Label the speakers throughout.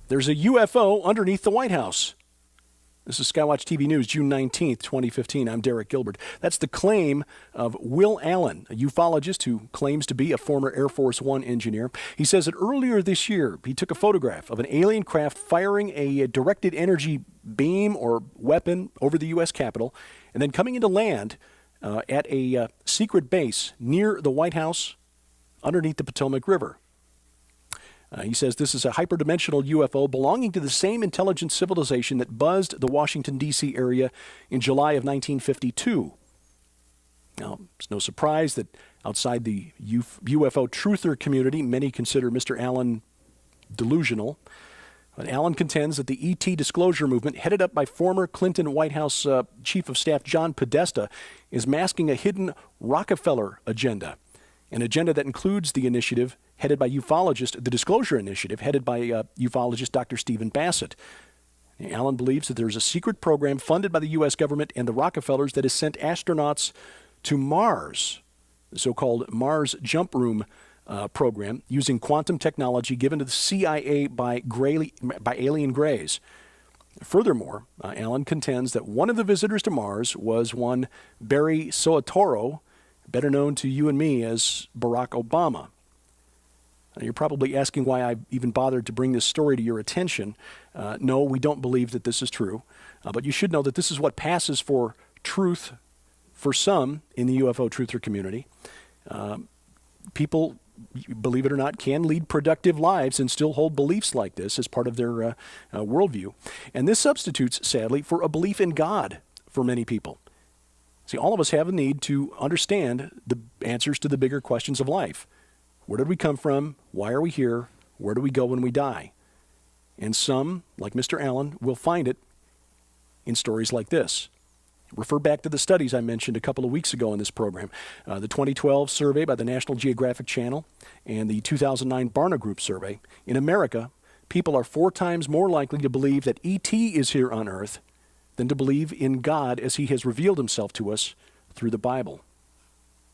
Speaker 1: There's a UFO underneath the White House. This is Skywatch TV News, June 19th, 2015. I'm Derek Gilbert. That's the claim of Will Allen, a ufologist who claims to be a former Air Force One engineer. He says that earlier this year, he took a photograph of an alien craft firing a directed energy beam or weapon over the U.S. Capitol and then coming into land at a secret base near the White House underneath the Potomac River. He says this is a hyperdimensional UFO belonging to the same intelligent civilization that buzzed the Washington, D.C. area in July of 1952. Now, it's no surprise that outside the UFO truther community, many consider Mr. Allen delusional. But Allen contends that the ET disclosure movement, headed up by former Clinton White House Chief of Staff John Podesta, is masking a hidden Rockefeller agenda, an agenda that includes the initiative headed by ufologist, the Disclosure Initiative, headed by ufologist Dr. Stephen Bassett. Allen believes that there's a secret program funded by the U.S. government and the Rockefellers that has sent astronauts to Mars, the so-called Mars Jump Room program, using quantum technology given to the CIA by alien greys. Furthermore, Allen contends that one of the visitors to Mars was one Barry Soetoro, better known to you and me as Barack Obama. Now, you're probably asking why I even bothered to bring this story to your attention. No, we don't believe that this is true, but you should know that this is what passes for truth for some in the UFO truther community. People, believe it or not, can lead productive lives and still hold beliefs like this as part of their worldview. And this substitutes, sadly, for a belief in God for many people. See, all of us have a need to understand the answers to the bigger questions of life. Where did we come from? Why are we here? Where do we go when we die? And some, like Mr. Allen, will find it in stories like this. Refer back to the studies I mentioned a couple of weeks ago in this program. The 2012 survey by the National Geographic Channel and the 2009 Barna Group survey. In America, people are 4 times more likely to believe that ET is here on Earth than to believe in God as he has revealed himself to us through the Bible,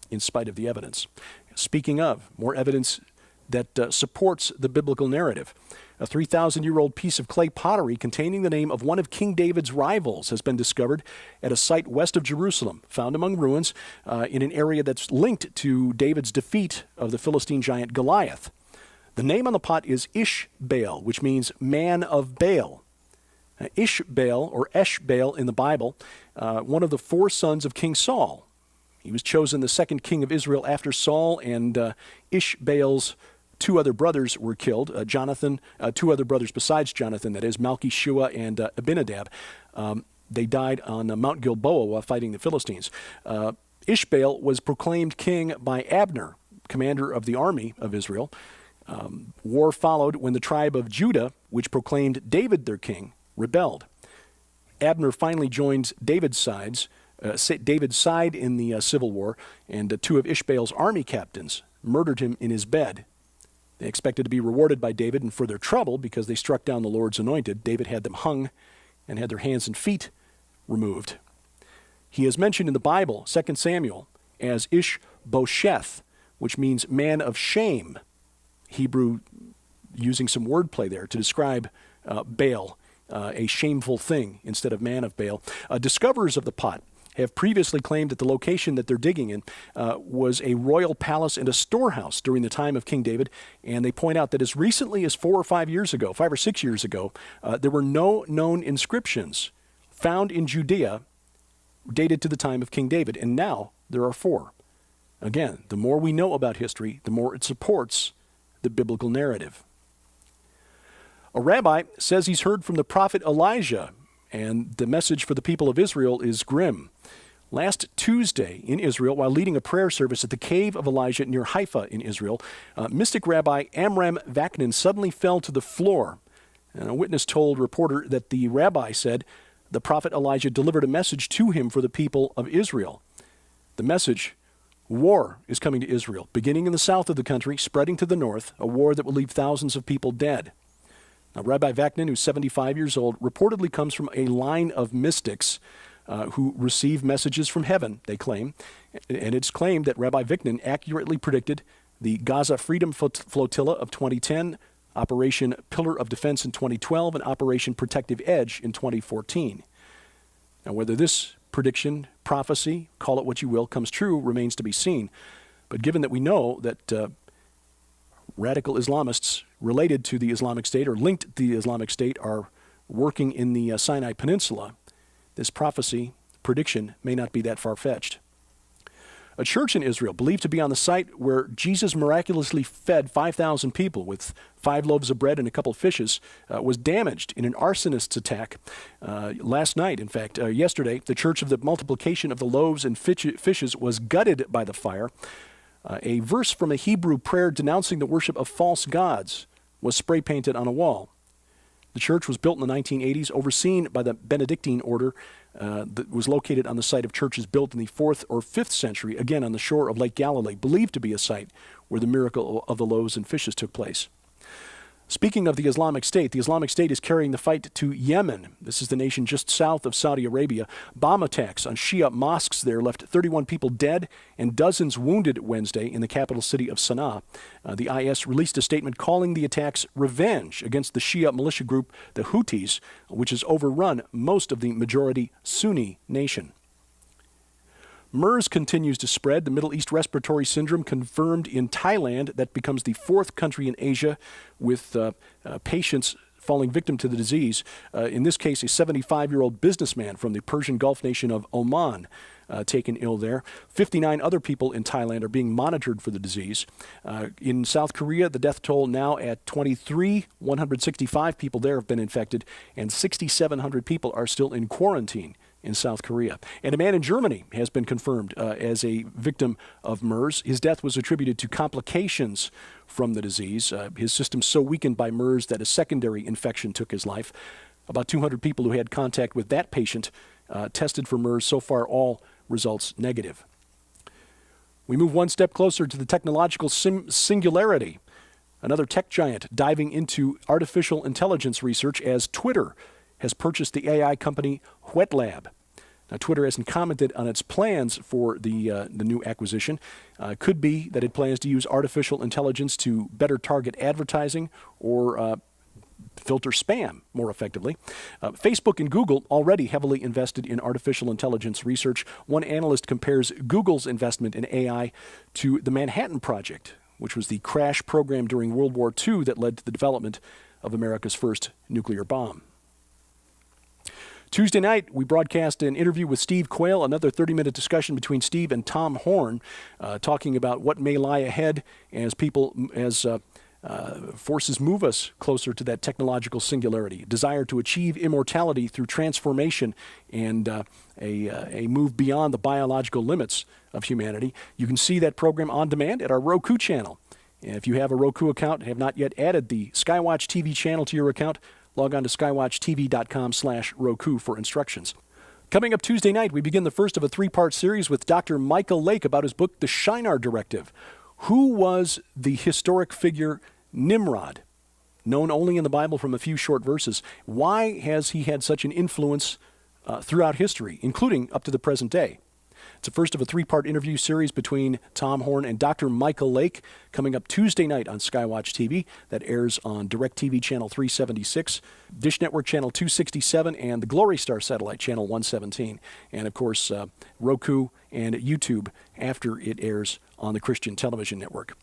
Speaker 1: in spite of the evidence. Speaking of, more evidence that supports the biblical narrative. A 3,000-year-old piece of clay pottery containing the name of one of King David's rivals has been discovered at a site west of Jerusalem, found among ruins in an area that's linked to David's defeat of the Philistine giant Goliath. The name on the pot is Ishbaal, which means man of Baal. Ishbaal, or Eshbaal in the Bible, one of the 4 sons of King Saul. He was chosen the second king of Israel after Saul, and Ishbaal's 2 other brothers were killed. Jonathan, 2 other brothers besides Jonathan, that is, Malchi-Shua and Abinadab. They died on Mount Gilboa while fighting the Philistines. Ishbaal was proclaimed king by Abner, commander of the army of Israel. War followed when the tribe of Judah, which proclaimed David their king, rebelled. Abner finally joined David's side in the civil war, and 2 of Ishbaal's army captains murdered him in his bed. They expected to be rewarded by David, and for their trouble, because they struck down the Lord's anointed, David had them hung and had their hands and feet removed. He is mentioned in the Bible, 2 Samuel, as Ishbosheth, which means man of shame. Hebrew using some wordplay there to describe Baal, a shameful thing instead of man of Baal. Discoverers of the pot have previously claimed that the location that they're digging in was a royal palace and a storehouse during the time of King David, and they point out that as recently as 4 or 5 years ago, 5 or 6 years ago, there were no known inscriptions found in Judea dated to the time of King David, and now there are 4. Again, the more we know about history, the more it supports the biblical narrative. A rabbi says he's heard from the prophet Elijah, and the message for the people of Israel is grim. Last Tuesday in Israel, while leading a prayer service at the Cave of Elijah near Haifa in Israel, mystic Rabbi Amram Vaknin suddenly fell to the floor. And a witness told a reporter that the rabbi said the prophet Elijah delivered a message to him for the people of Israel. The message: war is coming to Israel, beginning in the south of the country, spreading to the north, a war that will leave thousands of people dead. Now, Rabbi Vaknin, who's 75 years old, reportedly comes from a line of mystics who receive messages from heaven, they claim. And it's claimed that Rabbi Vaknin accurately predicted the Gaza Freedom Flotilla of 2010, Operation Pillar of Defense in 2012, and Operation Protective Edge in 2014. Now, whether this prediction, prophecy, call it what you will, comes true remains to be seen. But given that we know that radical Islamists related to the Islamic State or linked to the Islamic State are working in the Sinai Peninsula, this prophecy, prediction, may not be that far-fetched. A church in Israel, believed to be on the site where Jesus miraculously fed 5,000 people with 5 loaves of bread and a couple fishes, was damaged in an arsonist's attack last night. In fact, yesterday, the Church of the Multiplication of the Loaves and Fishes was gutted by the fire. A verse from a Hebrew prayer denouncing the worship of false gods was spray-painted on a wall. The church was built in the 1980s, overseen by the Benedictine order that was located on the site of churches built in the 4th or 5th century, again on the shore of Lake Galilee, believed to be a site where the miracle of the loaves and fishes took place. Speaking of the Islamic State is carrying the fight to Yemen. This is the nation just south of Saudi Arabia. Bomb attacks on Shia mosques there left 31 people dead and dozens wounded Wednesday in the capital city of Sana'a. The IS released a statement calling the attacks revenge against the Shia militia group, the Houthis, which has overrun most of the majority Sunni nation. MERS continues to spread. The Middle East Respiratory Syndrome confirmed in Thailand. That becomes the 4th country in Asia with patients falling victim to the disease. In this case, a 75-year-old businessman from the Persian Gulf nation of Oman taken ill there. 59 other people in Thailand are being monitored for the disease. In South Korea, the death toll now at 23. 165 people there have been infected, and 6,700 people are still in quarantine in South Korea. And a man in Germany has been confirmed as a victim of MERS. His death was attributed to complications from the disease. His system so weakened by MERS that a secondary infection took his life. About 200 people who had contact with that patient tested for MERS. So far, all results negative. We move one step closer to the technological singularity. Another tech giant diving into artificial intelligence research as Twitter has purchased the AI company WetLab. Now, Twitter hasn't commented on its plans for the new acquisition. Could be that it plans to use artificial intelligence to better target advertising or filter spam more effectively. Facebook and Google already heavily invested in artificial intelligence research. One analyst compares Google's investment in AI to the Manhattan Project, which was the crash program during World War II that led to the development of America's first nuclear bomb. Tuesday night, we broadcast an interview with Steve Quayle, another 30-minute discussion between Steve and Tom Horn, talking about what may lie ahead as forces move us closer to that technological singularity, desire to achieve immortality through transformation and a move beyond the biological limits of humanity. You can see that program on demand at our Roku channel. And if you have a Roku account and have not yet added the Skywatch TV channel to your account, log on to skywatchtv.com/Roku for instructions. Coming up Tuesday night, we begin the first of a 3-part series with Dr. Michael Lake about his book, The Shinar Directive. Who was the historic figure Nimrod, known only in the Bible from a few short verses? Why has he had such an influence throughout history, including up to the present day? It's the first of a 3-part interview series between Tom Horn and Dr. Michael Lake, coming up Tuesday night on Skywatch TV. That airs on DirecTV Channel 376, Dish Network Channel 267, and the Glory Star Satellite Channel 117. And, of course, Roku and YouTube after it airs on the Christian Television Network.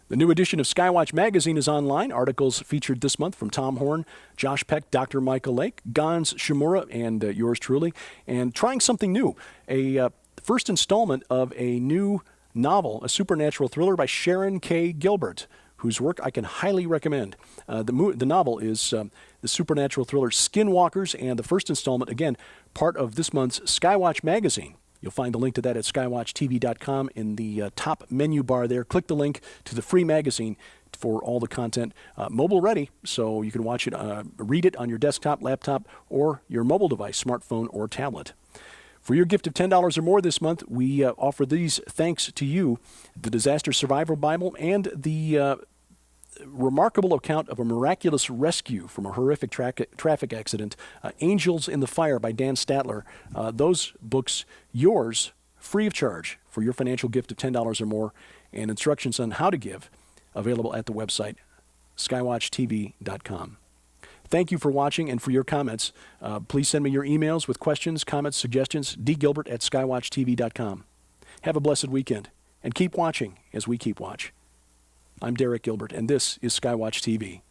Speaker 1: The new edition of Skywatch Magazine is online. Articles featured this month from Tom Horn, Josh Peck, Dr. Michael Lake, Gans Shimura, and yours truly. And trying something new, a first installment of a new novel, a supernatural thriller by Sharon K. Gilbert, whose work I can highly recommend. The novel is the supernatural thriller Skinwalkers, and the first installment, again, part of this month's Skywatch Magazine. You'll find the link to that at skywatchtv.com in the top menu bar there. Click the link to the free magazine for all the content. Mobile ready, so you can watch it, read it on your desktop, laptop, or your mobile device, smartphone, or tablet. For your gift of $10 or more this month, we offer these thanks to you: the Disaster Survival Bible and the remarkable account of a miraculous rescue from a horrific traffic accident, Angels in the Fire by Dan Statler. Those books, yours, free of charge for your financial gift of $10 or more, and instructions on how to give, available at the website skywatchtv.com. Thank you for watching and for your comments. Please send me your emails with questions, comments, suggestions, dgilbert@skywatchtv.com. Have a blessed weekend, and keep watching as we keep watch. I'm Derek Gilbert, and this is Skywatch TV.